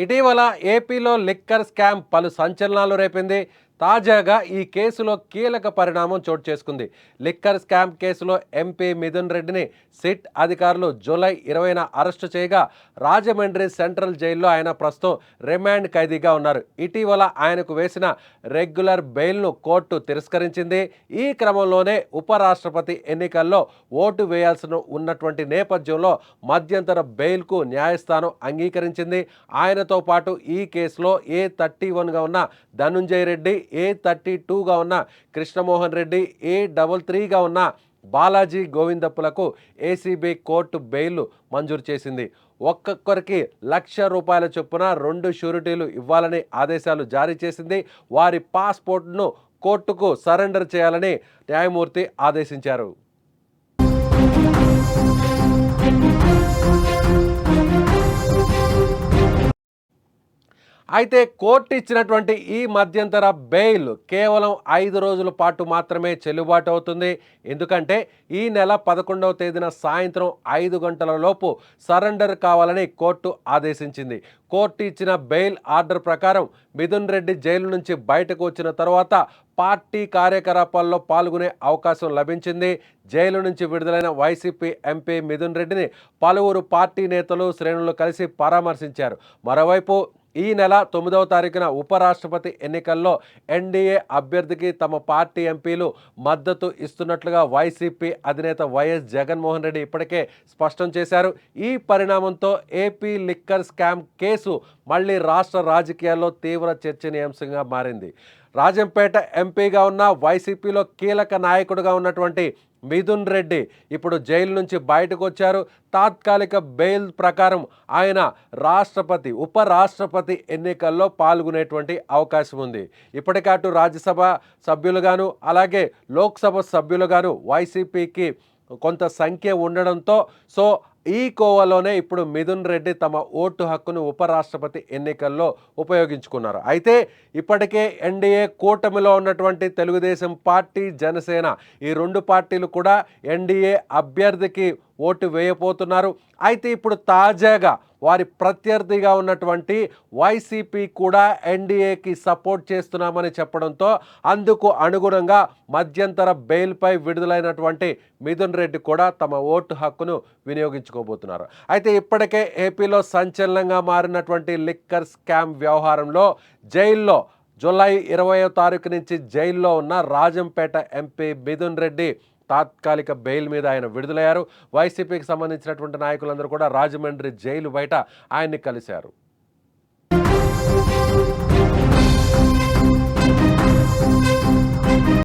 ఇటీవల ఏపీలో liquor scam పలు సంచలనాలు రేపింది. తాజాగా ఈ కేసులో కీలక పరిణామం చోటు చేసుకుంది. లిక్కర్ స్కామ్ కేసులో ఎంపీ మిథున్ రెడ్డిని సిట్ అధికారులు జూలై 20న అరెస్టు చేయగా రాజమండ్రి సెంట్రల్ జైల్లో ఆయన ప్రస్తుతం రిమాండ్ ఖైదీగా ఉన్నారు. ఇటీవల ఆయనకు వేసిన రెగ్యులర్ బెయిల్ను కోర్టు తిరస్కరించింది. ఈ క్రమంలోనే ఉపరాష్ట్రపతి ఎన్నికల్లో ఓటు వేయాల్సి ఉన్నటువంటి నేపథ్యంలో మధ్యంతర బెయిల్కు న్యాయస్థానం అంగీకరించింది. ఆయనతో పాటు ఈ కేసులో A31గా ఉన్న ధనుంజయ రెడ్డి, A32గా ఉన్న కృష్ణమోహన్ రెడ్డి, A33గా ఉన్న బాలాజీ గోవిందప్పులకు ఏసీబీ కోర్టు బెయిల్ మంజూరు చేసింది. ఒక్కొక్కరికి ₹1,00,000 చొప్పున 2 షూరిటీలు ఇవ్వాలని ఆదేశాలు జారీ చేసింది. వారి పాస్పోర్ట్ను కోర్టుకు సరెండర్ చేయాలని న్యాయమూర్తి ఆదేశించారు. అయితే కోర్టు ఇచ్చినటువంటి ఈ మధ్యంతర బెయిల్ కేవలం 5 రోజుల పాటు మాత్రమే చెల్లుబాటు అవుతుంది. ఎందుకంటే ఈ నెల 11వ తేదీన సాయంత్రం 5 గంటల లోపు సరెండర్ కావాలని కోర్టు ఆదేశించింది. కోర్టు ఇచ్చిన బెయిల్ ఆర్డర్ ప్రకారం మిథున్ రెడ్డి జైలు నుంచి బయటకు వచ్చిన తర్వాత పార్టీ కార్యకలాపాల్లో పాల్గొనే అవకాశం లభించింది. జైలు నుంచి విడుదలైన వైసీపీ ఎంపీ మిథున్ రెడ్డిని పలువురు పార్టీ నేతలు, శ్రేణులు కలిసి పరామర్శించారు. మరోవైపు ఈ నెల 9వ తారీఖున ఉపరాష్ట్రపతి ఎన్నికల్లో ఎన్డీఏ అభ్యర్థికి తమ పార్టీ ఎంపీలు మద్దతు ఇస్తున్నట్లుగా వైసీపీ అధినేత వైఎస్ జగన్మోహన్ రెడ్డి ఇప్పటికే స్పష్టం చేశారు. ఈ పరిణామంతో ఏపీ లిక్కర్ స్కామ్ కేసు మళ్ళీ రాష్ట్ర రాజకీయాల్లో తీవ్ర చర్చనీయాంశంగా మారింది. రాజంపేట ఎంపీగా ఉన్న వైసీపీలో కీలక నాయకుడిగా ఉన్నటువంటి మిథున్ రెడ్డి ఇప్పుడు జైలు నుంచి బయటకు వచ్చారు. తాత్కాలిక బెయిల్ ప్రకారం ఆయన ఉపరాష్ట్రపతి ఎన్నికల్లో పాల్గొనేటువంటి అవకాశం ఉంది. ఇప్పటికే అటు రాజ్యసభ సభ్యులుగాను అలాగే లోక్సభ సభ్యులుగాను వైసీపీకి కొంత సంఖ్య ఉండడంతో ఈ కోవలోనే ఇప్పుడు మిథున్ రెడ్డి తమ ఓటు హక్కును ఉపరాష్ట్రపతి ఎన్నికల్లో ఉపయోగించుకున్నారు. అయితే ఇప్పటికే ఎన్డీఏ కూటమిలో ఉన్నటువంటి తెలుగుదేశం పార్టీ, జనసేన ఈ 2 పార్టీలు కూడా ఎన్డీఏ అభ్యర్థికి ఓటు వేయబోతున్నారు. అయితే ఇప్పుడు తాజాగా వారి ప్రత్యర్థిగా ఉన్నటువంటి వైసీపీ కూడా ఎన్డీఏకి సపోర్ట్ చేస్తున్నామని చెప్పడంతో అందుకు అనుగుణంగా మధ్యంతర బెయిల్పై విడుదలైనటువంటి మిథున్ రెడ్డి కూడా తమ ఓటు హక్కును వినియోగించుకోబోతున్నారు. అయితే ఇప్పటికే ఏపీలో సంచలనంగా మారినటువంటి లిక్కర్ స్కామ్ వ్యవహారంలో జైల్లో జూలై 20వ తారీఖు నుంచి జైల్లో ఉన్న రాజంపేట ఎంపీ మిథున్ రెడ్డి తాత్కాలిక బెయిల్ మీద ఆయన విడుదలయ్యారు. వైసీపీకి సంబంధించినటువంటి నాయకులందరూ కూడా రాజమండ్రి జైలు బయట ఆయన్ని కలిశారు.